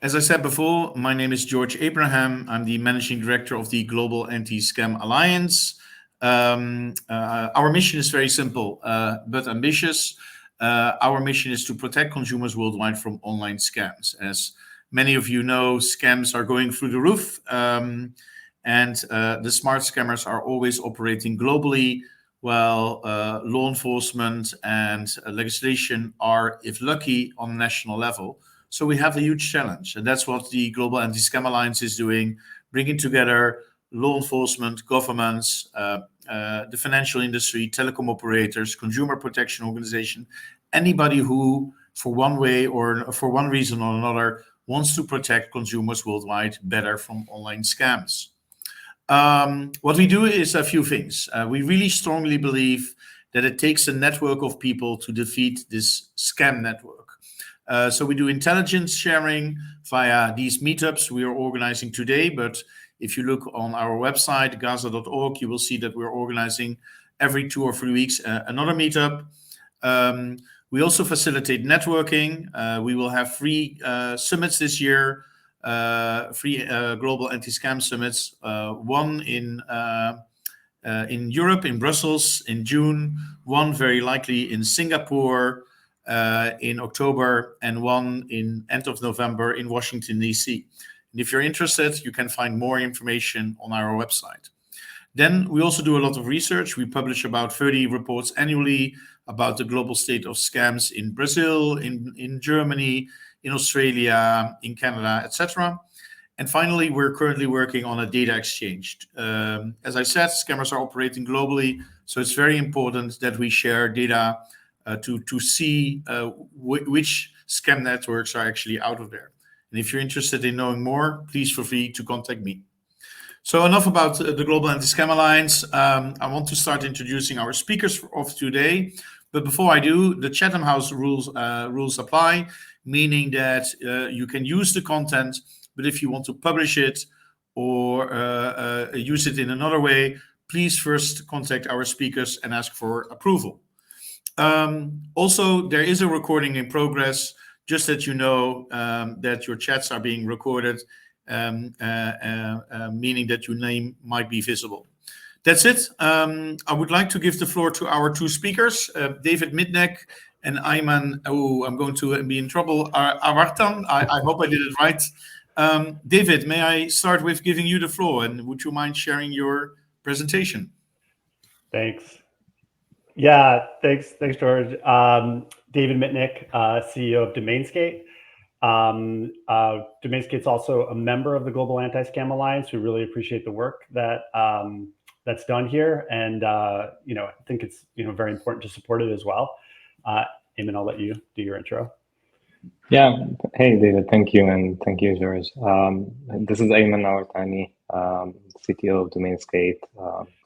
As I said before, my name is George Abraham. I'm the Managing Director of the Global Anti-Scam Alliance. Our mission is very simple, but ambitious. Our mission is to protect consumers worldwide from online scams. As many of you know, scams are going through the roof, and the smart scammers are always operating globally, while law enforcement and legislation are, if lucky, on a national level. So we have a huge challenge, and that's what the Global Anti-Scam Alliance is doing, bringing together law enforcement, governments, the financial industry, telecom operators, consumer protection organization, anybody who, for one way or for one reason or another, wants to protect consumers worldwide better from online scams. What we do is a few things. We really strongly believe that it takes a network of people to defeat this scam network. So we do intelligence sharing via these meetups we are organizing today. But if you look on our website, GASA.org, you will see that we're organizing every 2 or 3 weeks another meetup. We also facilitate networking. We will have 3 summits this year, 3 global anti-scam summits, one in Europe, in Brussels in June, one very likely in Singapore in October, and one in end of November in Washington, D.C. And if you're interested, you can find more information on our website. Then we also do a lot of research. We publish about 30 reports annually about the global state of scams in Brazil, in Germany, in Australia, in Canada, etc. And finally, we're currently working on a data exchange. As I said, scammers are operating globally, so it's very important that we share data to see which scam networks are actually out of there. And if you're interested in knowing more, please feel free to contact me. So enough about the Global Anti-Scam Alliance. I want to start introducing our speakers of today. But before I do, the Chatham House rules apply, meaning that you can use the content, but if you want to publish it or use it in another way, please first contact our speakers and ask for approval. Also, there is a recording in progress, just that you know that your chats are being recorded, meaning that your name might be visible. That's it. I would like to give the floor to our 2 speakers, David Mitnick and Ayman. Oh, I'm going to be in trouble. Awartani. I hope I did it right. David, may I start with giving you the floor, and would you mind sharing your presentation? Thanks. Yeah, thanks, George. David Mitnick, CEO of DomainSkate. DomainSkate's also a member of the Global Anti-Scam Alliance. We really appreciate the work that that's done here, and I think it's very important to support it as well. Ayman, I'll let you do your intro. Yeah. Hey, David. Thank you, and thank you, George. This is Ayman Awartani, CTO of DomainSkate.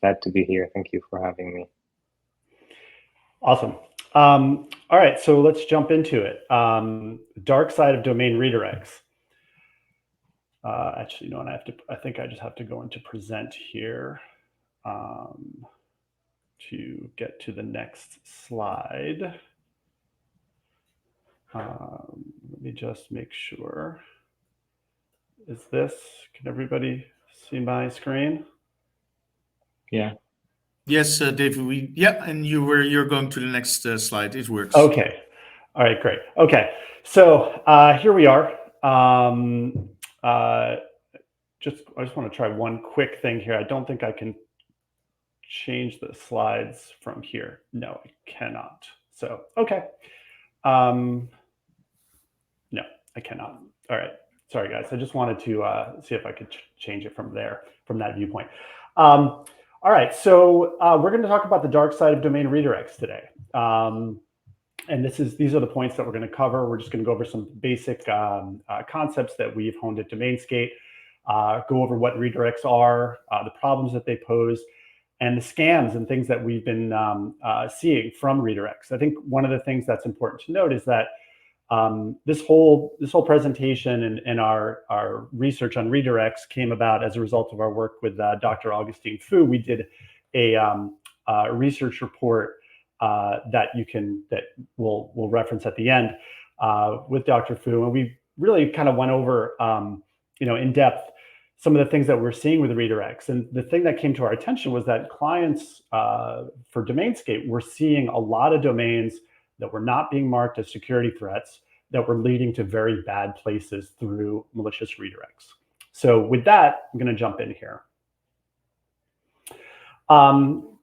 Glad to be here. Thank you for having me. Awesome. All right, so let's jump into it. Dark side of domain redirects. Actually, no, and I think I just have to go into present here to get to the next slide. Let me just make sure. Can everybody see my screen? Yeah. Yes, David. And you're going to the next slide. It works. Okay. All right. Great. Okay. So here we are. I just want to try one quick thing here. I don't think I can change the slides from here. No, I cannot. So okay. No, I cannot. All right. Sorry, guys. I just wanted to see if I could change it from there, from that viewpoint. All right, so we're going to talk about the dark side of domain redirects today. And these are the points that we're going to cover. We're just going to go over some basic concepts that we've honed at DomainSkate, go over what redirects are, the problems that they pose, and the scams and things that we've been seeing from redirects. I think one of the things that's important to note is that this whole presentation and our research on redirects came about as a result of our work with Dr. Augustine Fu. We did a research report that we'll reference at the end with Dr. Fu, and really kind of went over, in depth some of the things that we're seeing with redirects. And the thing that came to our attention was that clients for DomainSkate were seeing a lot of domains that were not being marked as security threats that were leading to very bad places through malicious redirects. So with that, I'm going to jump in here.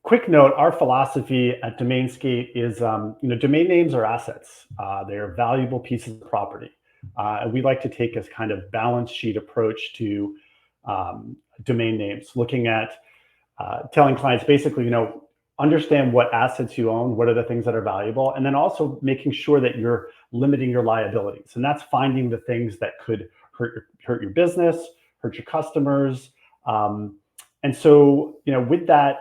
Quick note, our philosophy at DomainSkate is, domain names are assets. They are valuable pieces of property. And we like to take a kind of balance sheet approach to domain names, looking at telling clients basically, understand what assets you own, what are the things that are valuable, and then also making sure that you're limiting your liabilities. And that's finding the things that could hurt your business, hurt your customers. And so, with that,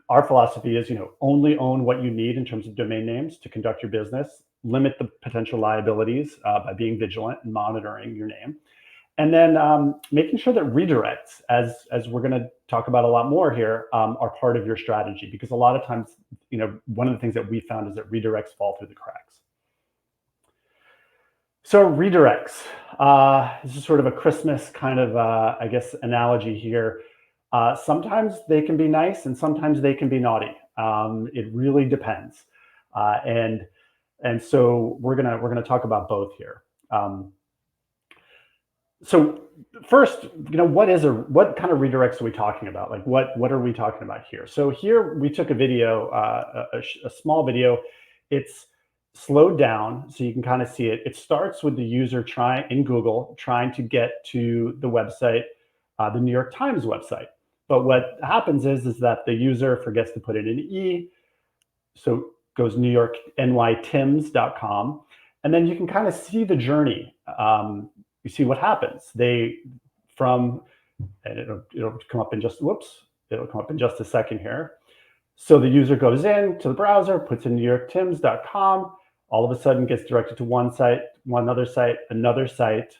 our philosophy is, only own what you need in terms of domain names to conduct your business, limit the potential liabilities by being vigilant and monitoring your name. And then making sure that redirects, as we're going to talk about a lot more here, are part of your strategy, because a lot of times, one of the things that we found is that redirects fall through the cracks. So redirects, this is sort of a Christmas kind of, analogy here. Sometimes they can be nice and sometimes they can be naughty. It really depends. And so we're gonna talk about both here. So first, what kind of redirects are we talking about? Like what are we talking about here? So here we took a video, a small video. It's slowed down so you can kind of see it. It starts with the user in Google trying to get to the website, the New York Times website. But what happens is that the user forgets to put in an E, so goes newyorknytims.com, and then you can kind of see the journey. You see what happens. And it'll come up in just, it'll come up in just a second here. So the user goes in to the browser, puts in newyorktims.com, all of a sudden gets directed to one site, another site,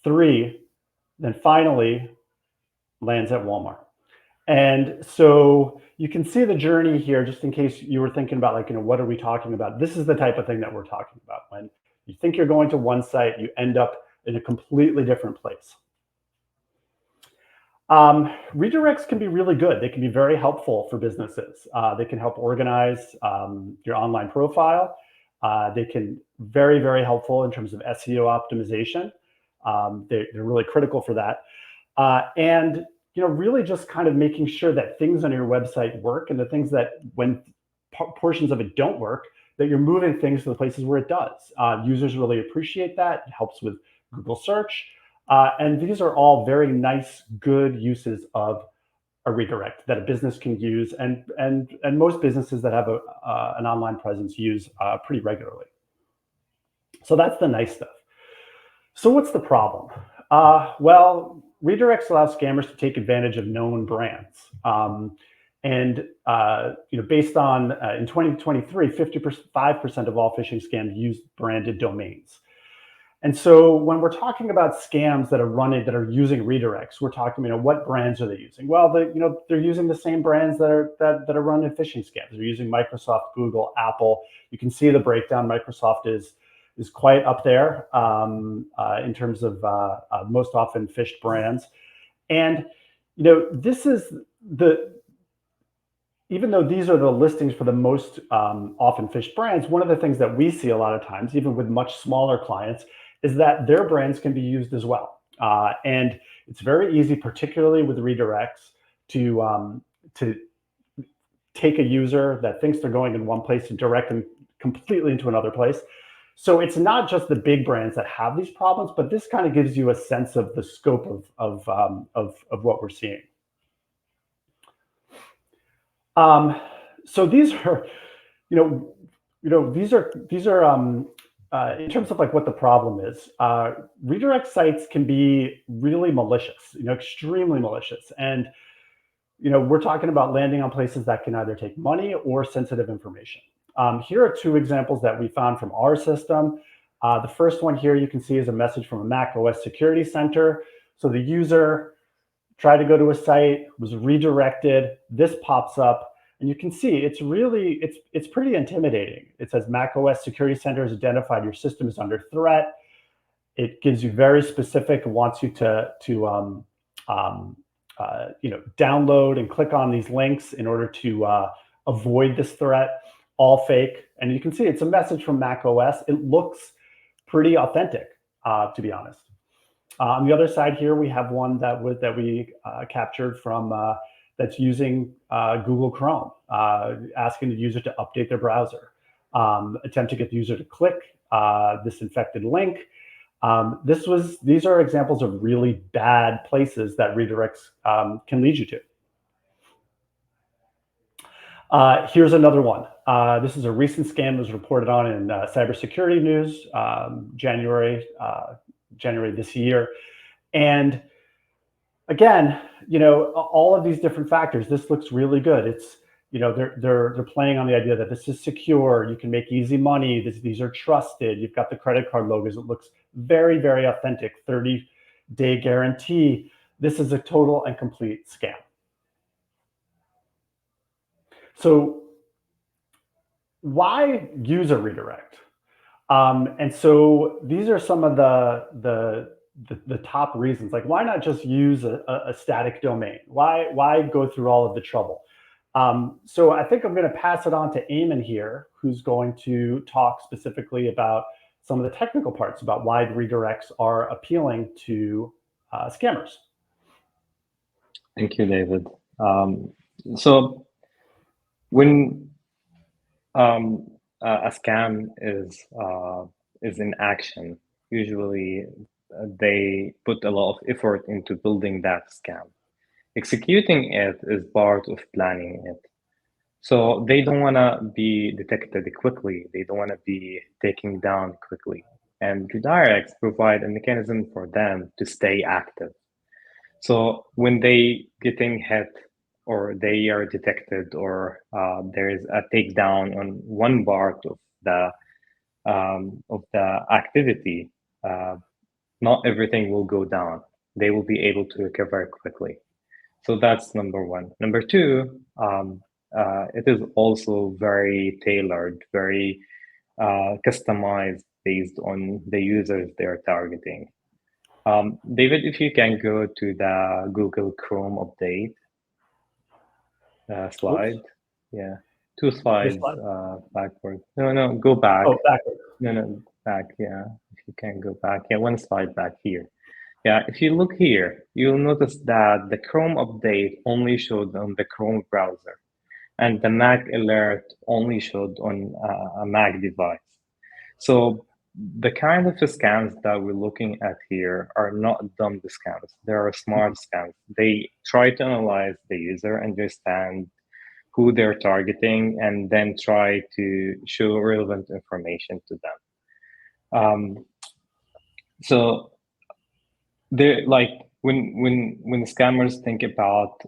3, then finally lands at Walmart. And so you can see the journey here, just in case you were thinking about what are we talking about? This is the type of thing that we're talking about. When you think you're going to one site, you end up in a completely different place. Redirects can be really good. They can be very helpful for businesses. They can help organize your online profile. They can very, very helpful in terms of SEO optimization. They're really critical for that. And really just kind of making sure that things on your website work, and the things that when portions of it don't work, that you're moving things to the places where it does. Users really appreciate that. It helps with Google search. And these are all very nice, good uses of a redirect that a business can use, and most businesses that have an online presence use pretty regularly. So that's the nice stuff. So what's the problem? Well, redirects allow scammers to take advantage of known brands. Based on in 2023, 55% of all phishing scams use branded domains. And so when we're talking about scams that are using redirects, we're talking, what brands are they using? Well, they're using the same brands that are running phishing scams. They're using Microsoft, Google, Apple. You can see the breakdown. Microsoft is quite up there in terms of most often phished brands. And this is even though these are the listings for the most often phished brands, one of the things that we see a lot of times, even with much smaller clients, is that their brands can be used as well. And it's very easy, particularly with redirects, to take a user that thinks they're going in one place and direct them completely into another place. So it's not just the big brands that have these problems, but this kind of gives you a sense of the scope of what we're seeing. So these are, these are in terms of what the problem is. Redirect sites can be really malicious, extremely malicious, and we're talking about landing on places that can either take money or sensitive information. Here are 2 examples that we found from our system. The first one here you can see is a message from a Mac OS security center. So the user tried to go to a site, was redirected. This pops up, and you can see it's pretty intimidating. It says Mac OS security center has identified your system is under threat. It gives you very specific, wants you to download and click on these links in order to avoid this threat. All fake, and you can see it's a message from Mac OS. It looks pretty authentic, to be honest. On the other side here, we have one that we captured from that's using Google Chrome, asking the user to update their browser, attempt to get the user to click this infected link. These are examples of really bad places that redirects can lead you to. Here's another one. This is a recent scam that was reported on in cybersecurity news, January this year. And again, all of these different factors, this looks really good. It's, they're playing on the idea that this is secure, you can make easy money, these are trusted, you've got the credit card logos, it looks very, very authentic, 30-day guarantee. This is a total and complete scam. So why use a redirect? And so these are some of the top reasons. Like, why not just use a static domain? Why go through all of the trouble? So I think I'm going to pass it on to Ayman here, who's going to talk specifically about some of the technical parts about why redirects are appealing to scammers. Thank you, David. So when a scam is in action, usually they put a lot of effort into building that scam. Executing it is part of planning it. So they don't want to be detected quickly. They don't want to be taken down quickly. And redirects provide a mechanism for them to stay active. So when they getting hit or they are detected or there is a takedown on one part of the activity, not everything will go down. They will be able to recover quickly. So that's number one. Number two, it is also very tailored, very customized based on the users they're targeting. David, if you can go to the Google Chrome update slide. Oops. Yeah, 2 slides backward. No, go back. Oh, backward. No, back. Yeah, if you can go back. Yeah, 1 slide back here. Yeah, if you look here, you'll notice that the Chrome update only showed on the Chrome browser, and the Mac alert only showed on a Mac device. So the kind of scams that we're looking at here are not dumb scams. They are smart scams. They try to analyze the user, understand who they're targeting, and then try to show relevant information to them. So they're like when scammers think about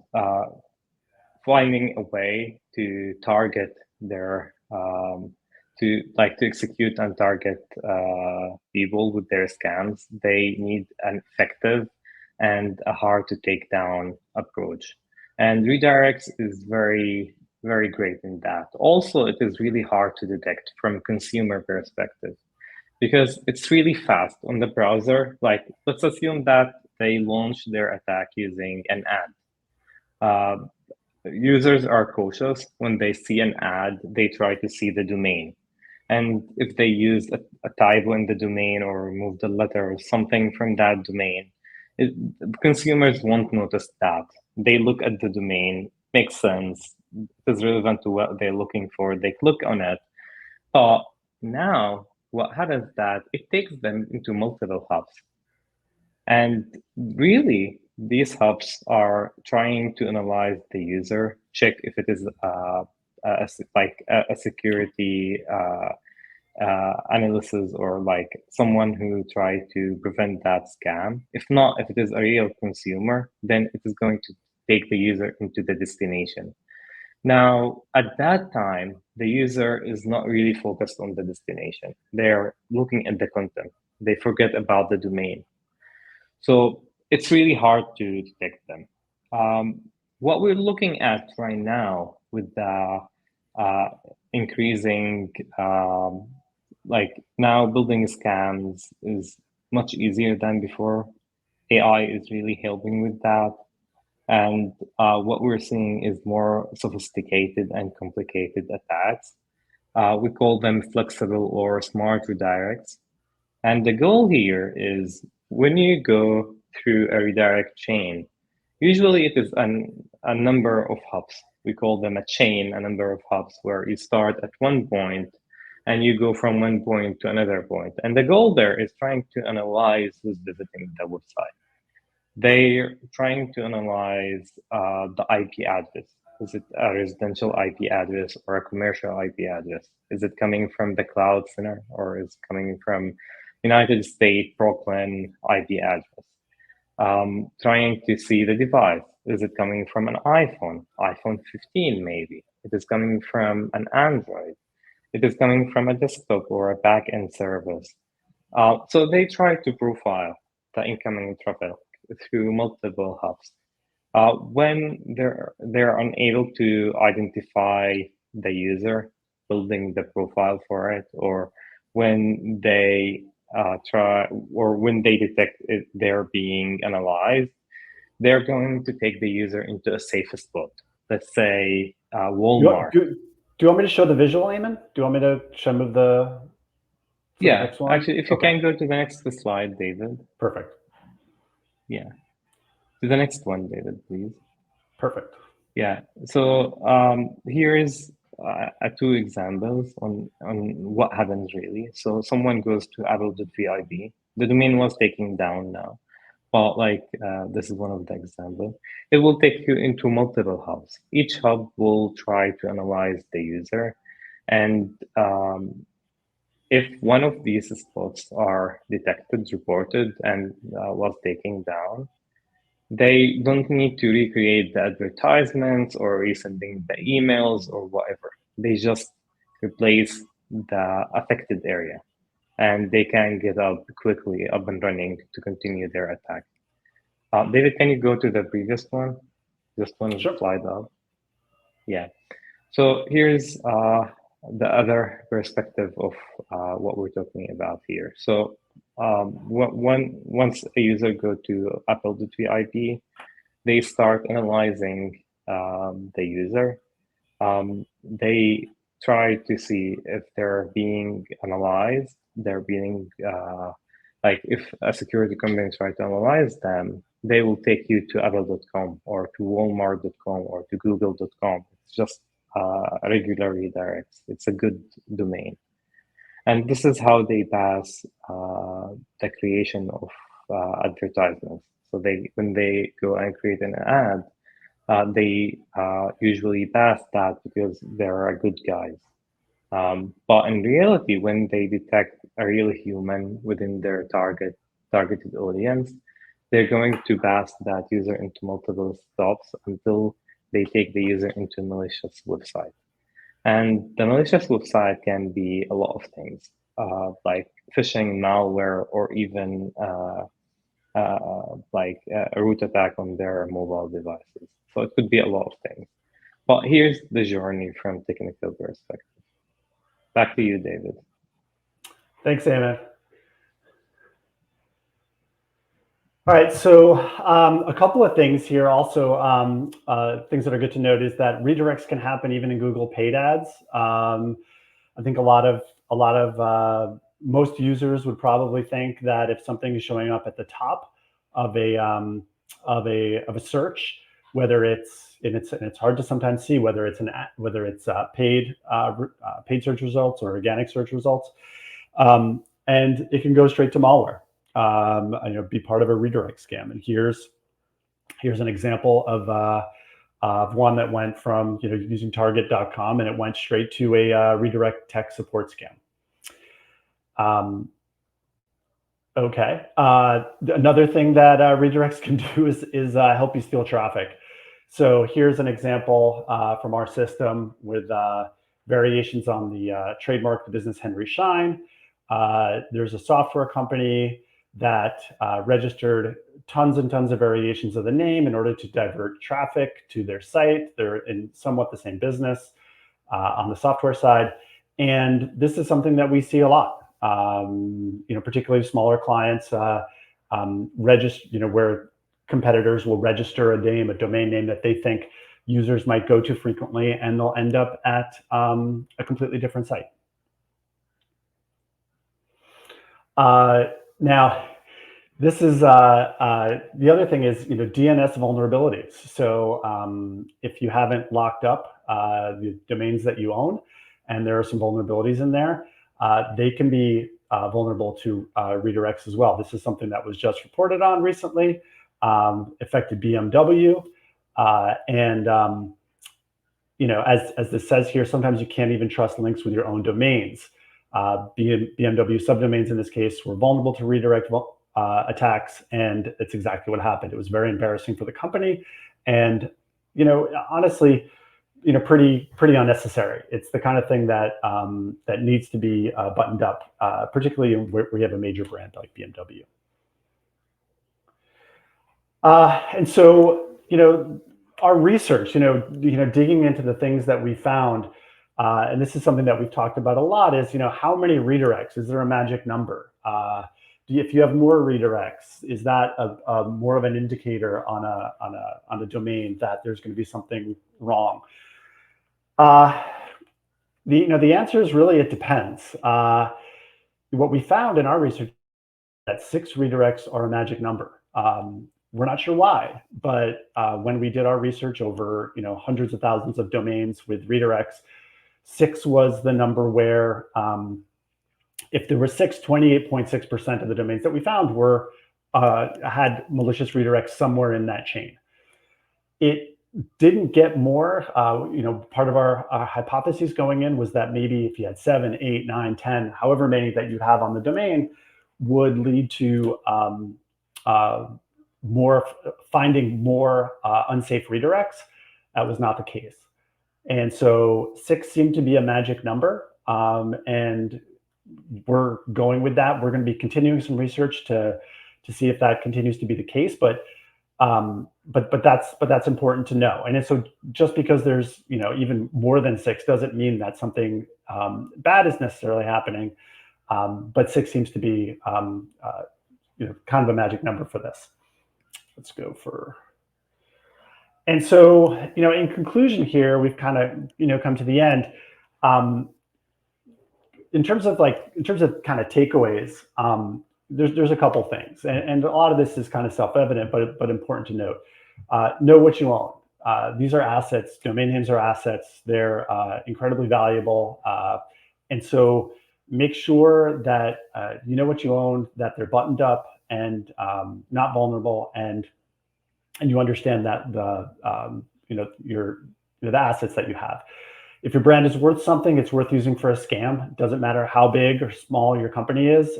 finding a way to target their to execute and target people with their scams, they need an effective and a hard to take down approach. And redirects is very, very great in that. Also, it is really hard to detect from consumer perspective because it's really fast on the browser. Like, let's assume that they launch their attack using an ad. Users are cautious when they see an ad, they try to see the domain. And if they use a typo in the domain or remove the letter or something from that domain, consumers won't notice that. They look at the domain, makes sense, it is relevant to what they're looking for, they click on it. But now what happens that it takes them into multiple hubs. And really, these hubs are trying to analyze the user, check if it is a security analysis or like someone who tried to prevent that scam. If not, if it is a real consumer, then it is going to take the user into the destination. Now, at that time, the user is not really focused on the destination. They're looking at the content. They forget about the domain. So it's really hard to detect them. What we're looking at right now with the increasing, like now building scams is much easier than before. AI is really helping with that. And what we're seeing is more sophisticated and complicated attacks. We call them flexible or smart redirects. And the goal here is when you go through a redirect chain, usually it is a number of hubs. We call them a chain, a number of hubs where you start at one point and you go from one point to another point. And the goal there is trying to analyze who's visiting the website. They're trying to analyze the IP address. Is it a residential IP address or a commercial IP address? Is it coming from the cloud center or is it coming from United States Brooklyn IP address? Trying to see the device. Is it coming from an iPhone 15 maybe? It is coming from an Android. It is coming from a desktop or a backend service. So they try to profile the incoming traffic through multiple hubs. When they're unable to identify the user, building the profile for it, or when they when they detect they're being analyzed, they're going to take the user into a safe spot. Let's say Walmart. Do you want me to show the visual, Ayman? Do you want me to show the next one? Actually, if you can go to the next slide, David. Perfect. Yeah. To the next one, David, please. Perfect. Yeah. So here is two examples on what happens really. So someone goes to apple.vib. The domain was taken down now, but like this is one of the examples. It will take you into multiple hubs. Each hub will try to analyze the user, and if one of these spots are detected, reported, and was taken down, they don't need to recreate the advertisements or resending the emails or whatever. They just replace the affected area and they can get quickly up and running to continue their attack. David, can you go to the previous one? Just one slide up. Yeah. So here's the other perspective of what we're talking about here. So once a user go to apple.vip, they start analyzing the user. They try to see if they're being analyzed. They're being like if a security company try to analyze them, they will take you to apple.com or to walmart.com or to google.com. It's just regular redirects. It's a good domain. And this is how they pass the creation of advertisements. So when they go and create an ad, they usually pass that because they're good guys. But in reality, when they detect a real human within their targeted audience, they're going to pass that user into multiple stops until they take the user into a malicious website. And the malicious website can be a lot of things, like phishing, malware, or even like a root attack on their mobile devices. So it could be a lot of things. But here's the journey from technical perspective. Back to you, David. Thanks, Ayman. All right, so a couple of things here also, things that are good to note is that redirects can happen even in Google paid ads. I think most users would probably think that if something is showing up at the top of a search, whether it's and it's hard to sometimes see whether it's paid search results or organic search results, and it can go straight to malware. Be part of a redirect scam. And here's an example of one that went from using target.com and it went straight to a redirect tech support scam. Okay. Another thing that redirects can do is help you steal traffic. So here's an example from our system with variations on the trademark, the business Henry Schein. There's a software company that registered tons and tons of variations of the name in order to divert traffic to their site. They're in somewhat the same business on the software side. And this is something that we see a lot. particularly smaller clients, register, where competitors will register a domain name that they think users might go to frequently, and they'll end up at a completely different site. Now, this is the other thing is DNS vulnerabilities. So if you haven't locked up the domains that you own, and there are some vulnerabilities in there, they can be vulnerable to redirects as well. This is something that was just reported on recently, affected BMW, and as this says here, sometimes you can't even trust links with your own domains. BMW subdomains in this case were vulnerable to redirect attacks, and it's exactly what happened. It was very embarrassing for the company, and honestly, pretty unnecessary. It's the kind of thing that that needs to be buttoned up, particularly where we have a major brand like BMW. And so our research, digging into the things that we found, and this is something that we've talked about a lot, is how many redirects? Is there a magic number? If you have more redirects, is that a more of an indicator on a domain that there's going to be something wrong? The answer is really it depends. What we found in our research is that 6 redirects are a magic number. We're not sure why, but when we did our research over hundreds of thousands of domains with redirects, 6 was the number where if there were 6, 28.6% of the domains that we found were had malicious redirects somewhere in that chain. It didn't get more. Part of our hypothesis going in was that maybe if you had 7, 8, 9, 10, however many that you have on the domain, would lead to finding more unsafe redirects. That was not the case. And so 6 seemed to be a magic number, and we're going with that. We're going to be continuing some research to see if that continues to be the case, but that's important to know. And so just because there's even more than 6 doesn't mean that something bad is necessarily happening, but 6 seems to be kind of a magic number for this. Let's go for. And so, in conclusion here, we've kind of, come to the end. In terms of kind of takeaways, there's a couple things, and a lot of this is kind of self-evident, but important to note. Know what you own. These are assets. Domain names are assets. They're incredibly valuable, and so make sure that you know what you own, that they're buttoned up and not vulnerable, and you understand that the the assets that you have. If your brand is worth something, it's worth using for a scam. It doesn't matter how big or small your company is.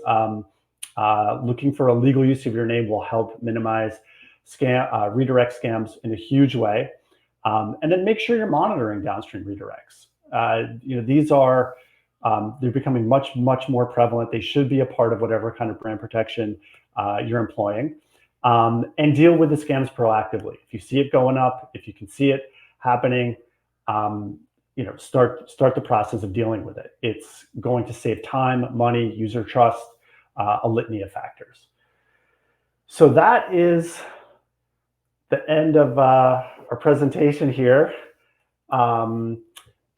Looking for a legal use of your name will help minimize redirect scams in a huge way. And then make sure you're monitoring downstream redirects. These are they're becoming much more prevalent. They should be a part of whatever kind of brand protection you're employing. And deal with the scams proactively. If you see it going up, if you can see it happening, start the process of dealing with it. It's going to save time, money, user trust, a litany of factors. So that is the end of our presentation here. And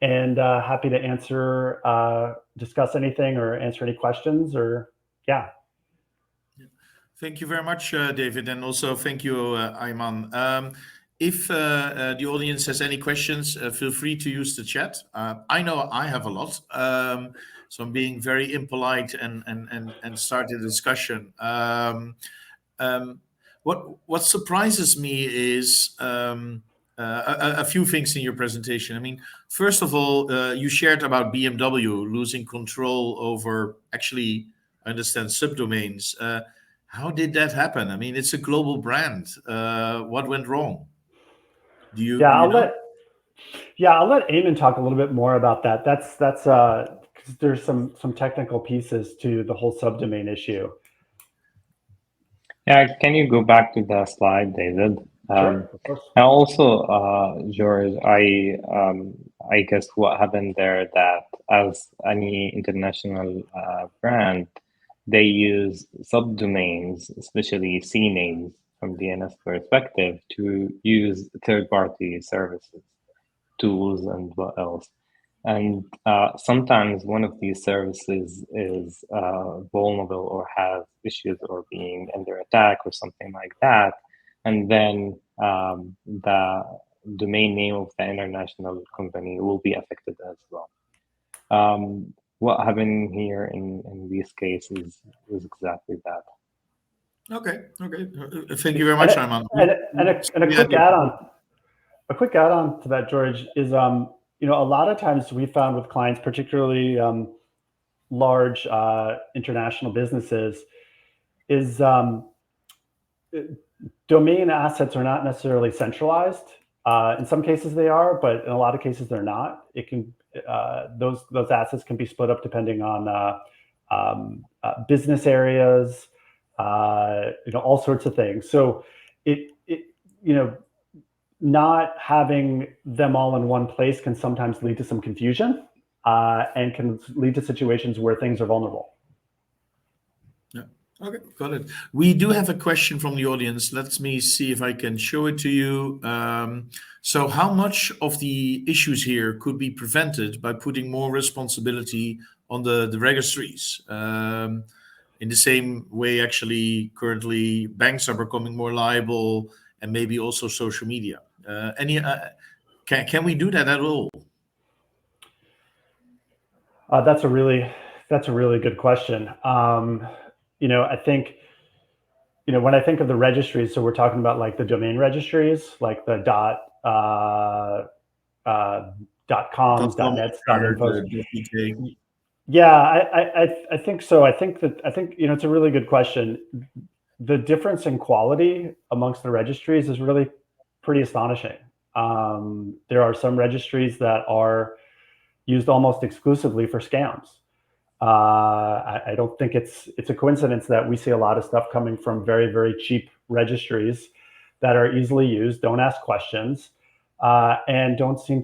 happy to answer, discuss anything or answer any questions or, yeah. Thank you very much, David, and also thank you, Ayman. If the audience has any questions, feel free to use the chat. I know I have a lot, so I'm being very impolite and start the discussion. What surprises me is a few things in your presentation. I mean, first of all, you shared about BMW losing control over, actually, I understand, subdomains. How did that happen? I mean, it's a global brand. What went wrong? I'll let Ayman talk a little bit more about that. That's because there's some technical pieces to the whole subdomain issue. Yeah, can you go back to the slide, David? Sure, of course. And also, George, I guess what happened there that as any international brand, they use subdomains, especially CNAMEs from DNS perspective, to use third-party services, tools, and what else. And sometimes one of these services is vulnerable or has issues or being under attack or something like that. And then the domain name of the international company will be affected as well. What happened here in these cases is exactly that. Okay. Thank you very much, Ayman. And a quick add-on to that, George, is a lot of times we found with clients, particularly large international businesses, is domain assets are not necessarily centralized. In some cases they are, but in a lot of cases they're not. It can those assets can be split up depending on business areas, all sorts of things. So it not having them all in one place can sometimes lead to some confusion and can lead to situations where things are vulnerable. Yeah. Okay, got it. We do have a question from the audience. Let me see if I can show it to you. So how much of the issues here could be prevented by putting more responsibility on the registries? In the same way, actually, currently banks are becoming more liable, and maybe also social media. Can we do that at all? That's a really good question. I think, when I think of the registries, so we're talking about like the domain registries, like the .coms, .nets, .infos. Yeah, I think so. I think it's a really good question. The difference in quality amongst the registries is really pretty astonishing. There are some registries that are used almost exclusively for scams. I don't think it's a coincidence that we see a lot of stuff coming from very, very cheap registries that are easily used, don't ask questions, and don't seem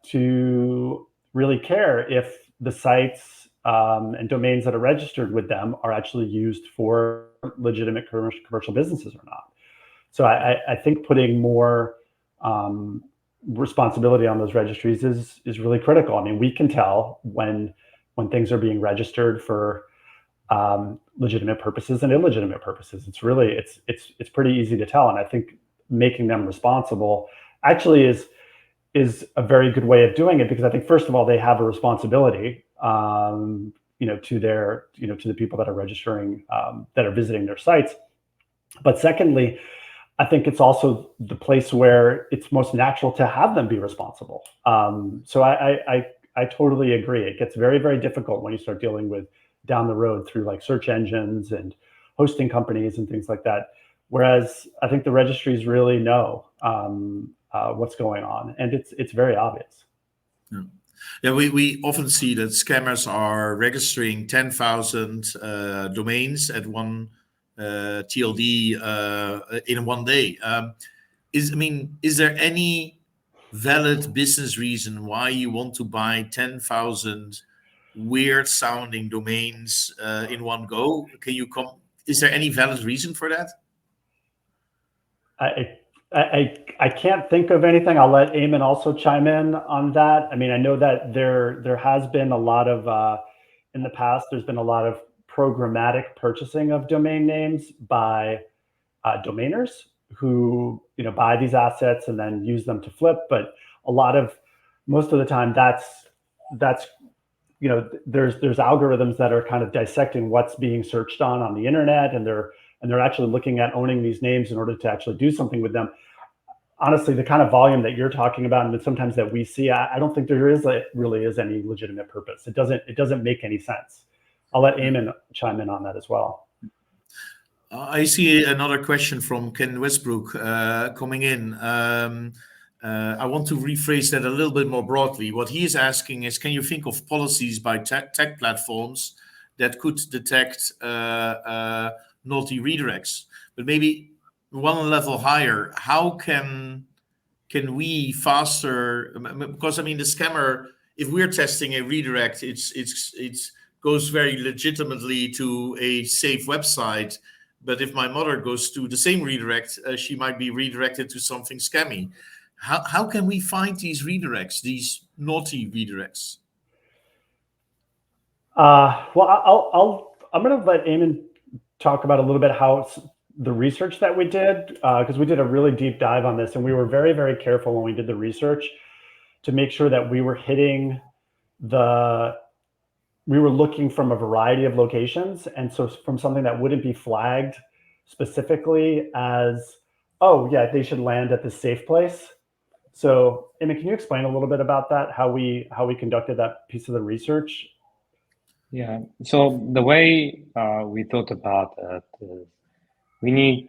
to really care if the sites and domains that are registered with them are actually used for legitimate commercial businesses or not. So I think putting more responsibility on those registries is really critical. I mean, we can tell when things are being registered for legitimate purposes and illegitimate purposes. It's really it's pretty easy to tell, and I think making them responsible actually is a very good way of doing it, because I think first of all they have a responsibility to the people that are registering, that are visiting their sites. But secondly, I think it's also the place where it's most natural to have them be responsible. So I totally agree. It gets very, very difficult when you start dealing with down the road through like search engines and hosting companies and things like that. Whereas I think the registries really know what's going on, and it's very obvious. Yeah, we often see that scammers are registering 10,000 domains at one TLD in one day. Is there any valid business reason why you want to buy 10,000 weird sounding domains in one go? Is there any valid reason for that? I can't think of anything. I'll let Ayman also chime in on that. I mean, I know that there has been a lot of in the past. There's been a lot of programmatic purchasing of domain names by domainers who buy these assets and then use them to flip. But most of the time, that's there's algorithms that are kind of dissecting what's being searched on the internet, and they're actually looking at owning these names in order to actually do something with them. Honestly, the kind of volume that you're talking about and sometimes that we see, I don't think there really is any legitimate purpose. It doesn't make any sense. I'll let Ayman chime in on that as well. I see another question from Ken Westbrook coming in. I want to rephrase that a little bit more broadly. What he is asking is, can you think of policies by tech platforms that could detect naughty redirects? But maybe one level higher, how can we faster? Because I mean, the scammer, if we're testing a redirect, it's goes very legitimately to a safe website. But if my mother goes to the same redirect, she might be redirected to something scammy. How can we find these redirects, these naughty redirects? Well, I'm going to let Ayman talk about a little bit how the research that we did, because we did a really deep dive on this, and we were very, very careful when we did the research to make sure that we were hitting we were looking from a variety of locations. And so from something that wouldn't be flagged specifically as, oh yeah, they should land at this safe place. So Ayman, can you explain a little bit about that, how we conducted that piece of the research? Yeah, so the way we thought about it is we need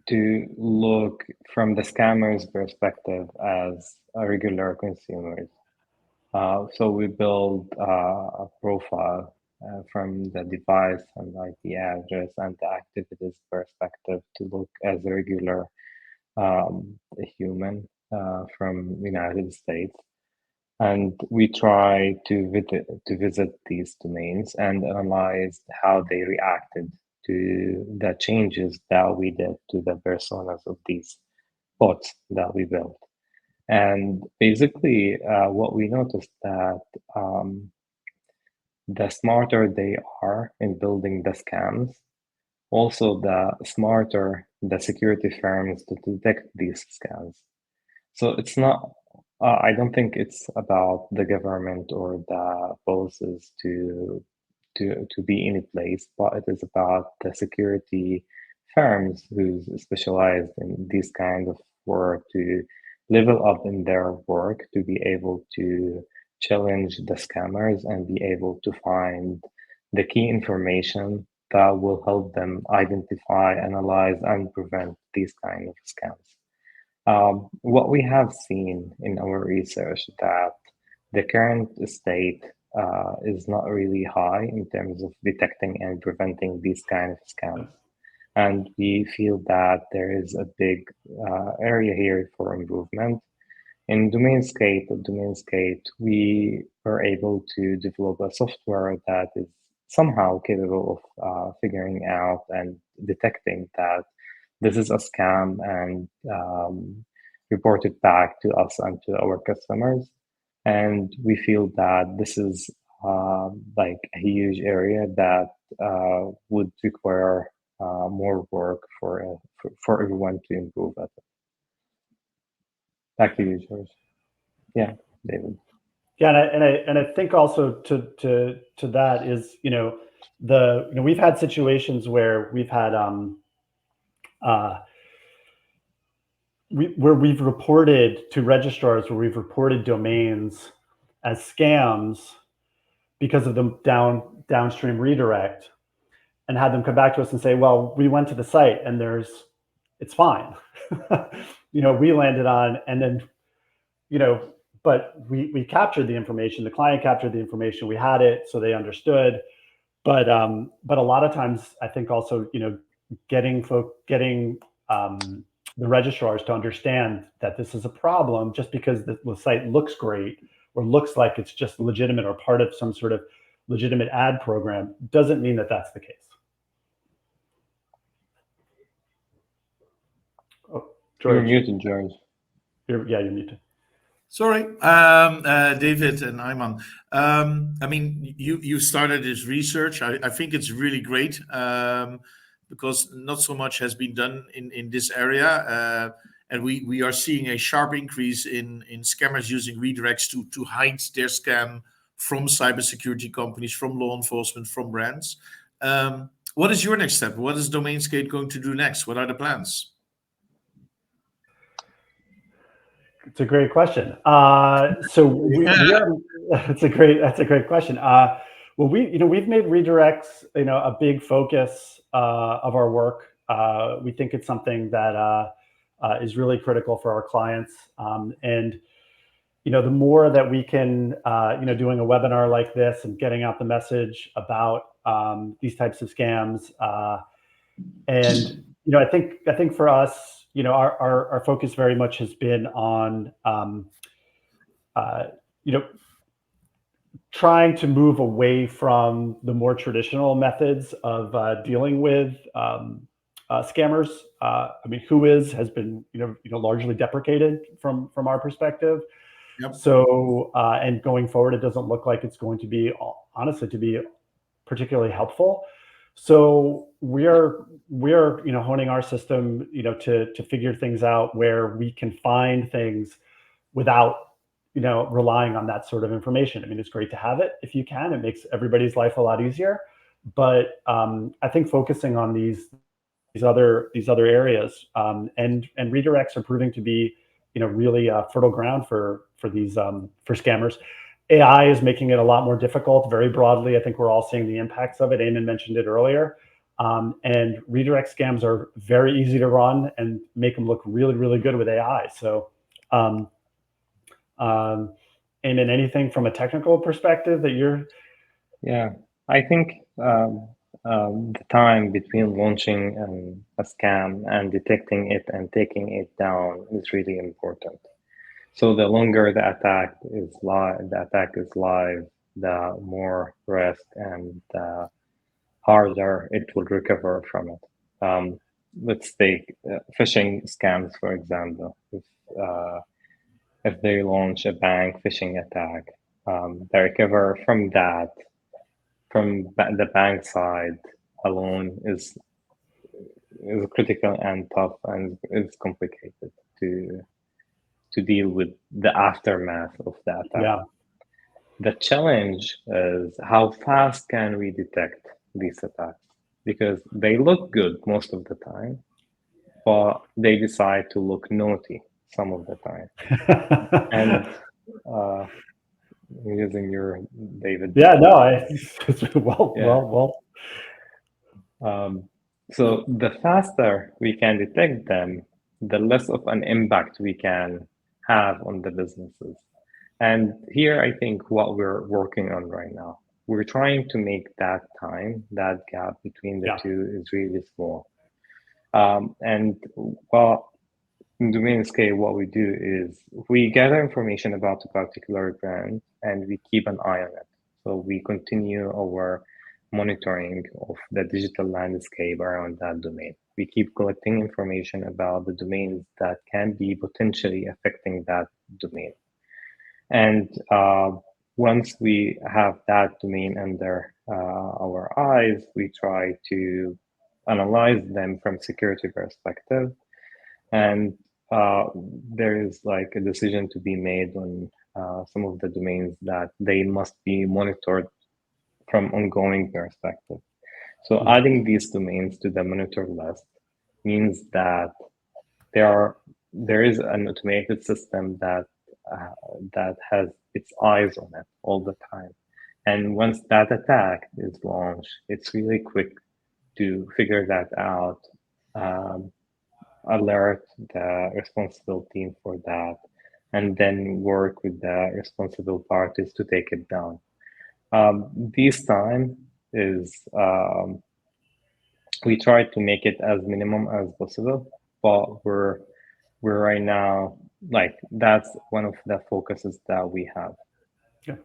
to look from the scammer's perspective as a regular consumers. So we build a profile from the device and IP address and the activities perspective to look as a regular a human from United States. And we try to visit these domains and analyze how they reacted to the changes that we did to the personas of these bots that we built. And basically, what we noticed that the smarter they are in building the scams, also the smarter the security firms to detect these scams. So it's not, I don't think it's about the government or the bosses to be in a place, but it is about the security firms who's specialized in this kind of work to level up in their work to be able to challenge the scammers and be able to find the key information that will help them identify, analyze, and prevent these kind of scams. What we have seen in our research that the current state is not really high in terms of detecting and preventing these kind of scams. And we feel that there is a big area here for improvement. In DomainSkate, we were able to develop a software that is somehow capable of figuring out and detecting that this is a scam and report it back to us and to our customers. And we feel that this is like a huge area that would require more work for everyone to improve at it. Back to you, George. Yeah, David. Yeah, and I think also to that is, we've had situations where we've had where we've reported to registrars, where we've reported domains as scams because of the downstream redirect, and had them come back to us and say, well, we went to the site and it's fine. We landed on, and then, but we captured the information, the client captured the information, we had it, so they understood. But a lot of times, I think also, getting the registrars to understand that this is a problem, just because the site looks great or looks like it's just legitimate or part of some sort of legitimate ad program, doesn't mean that that's the case. Oh, George. You're muted, George. You're muted. Sorry, David and Ayman. I mean, you started this research. I think it's really great because not so much has been done in this area, and we are seeing a sharp increase in scammers using redirects to hide their scam from cybersecurity companies, from law enforcement, from brands. What is your next step? What is DomainSkate going to do next? What are the plans? It's a great question. So that's a great question. Well, we've made redirects, a big focus of our work. We think it's something that is really critical for our clients. And the more that we can, doing a webinar like this and getting out the message about these types of scams, and I think for us, our focus very much has been on, trying to move away from the more traditional methods of dealing with scammers. I mean, has been largely deprecated from our perspective. Yep. So and going forward, it doesn't look like it's going to be, honestly, to be particularly helpful. So we're honing our system to figure things out where we can find things without relying on that sort of information. I mean, it's great to have it if you can. It makes everybody's life a lot easier. But I think focusing on these other areas, and redirects are proving to be really fertile ground for these for scammers. AI is making it a lot more difficult very broadly. I think we're all seeing the impacts of it. Ayman mentioned it earlier. And redirect scams are very easy to run and make them look really, really good with AI. So Ayman, anything from a technical perspective that you're? Yeah, I think the time between launching a scam and detecting it and taking it down is really important. So the longer the attack is live, the more risk and harder it will recover from it. Let's take phishing scams, for example. If they launch a bank phishing attack, they recover from that, from the bank side alone is critical and tough, and it's complicated to deal with the aftermath of the attack. Yeah. The challenge is how fast can we detect these attacks, because they look good most of the time, but they decide to look naughty some of the time. And using your David. Yeah, no, So the faster we can detect them, the less of an impact we can have on the businesses. And here, I think what we're working on right now, we're trying to make that time, that gap between the two is really small. And well, in DomainSkate, what we do is we gather information about a particular brand and we keep an eye on it. So we continue our monitoring of the digital landscape around that domain. We keep collecting information about the domains that can be potentially affecting that domain. And once we have that domain under our eyes, we try to analyze them from security perspective. And there is like a decision to be made on some of the domains that they must be monitored from ongoing perspective. So adding these domains to the monitor list means that there is an automated system that has its eyes on it all the time. And once that attack is launched, it's really quick to figure that out, alert the responsible team for that, and then work with the responsible parties to take it down. This time is, we try to make it as minimum as possible, but we're right now, like, that's one of the focuses that we have. Yeah.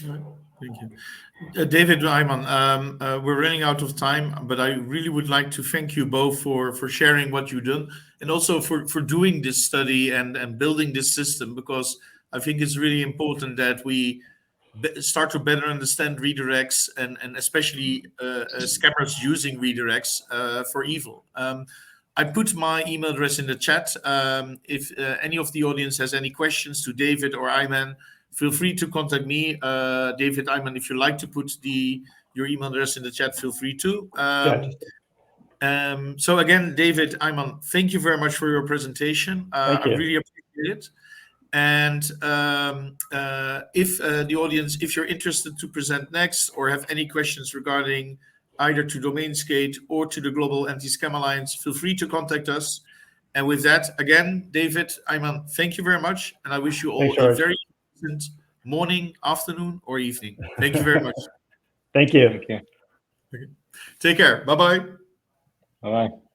All right. Thank you. David, Ayman, we're running out of time, but I really would like to thank you both for sharing what you've done, and also for doing this study and building this system, because I think it's really important that we start to better understand redirects and especially scammers using redirects for evil. I put my email address in the chat. If any of the audience has any questions to David or Ayman, feel free to contact me. David, Ayman, if you'd like to put your email address in the chat, feel free to. So again, David, Ayman, thank you very much for your presentation. Thank you. I really appreciate it. And if the audience, if you're interested to present next or have any questions regarding either to DomainSkate or to the Global Anti-Scam Alliance, feel free to contact us. And with that, again, David, Ayman, thank you very much. And I wish you all a very pleasant morning, afternoon, or evening. Thank you very much. Thank you. Thank you. Okay. Take care. Bye-bye. Bye-bye.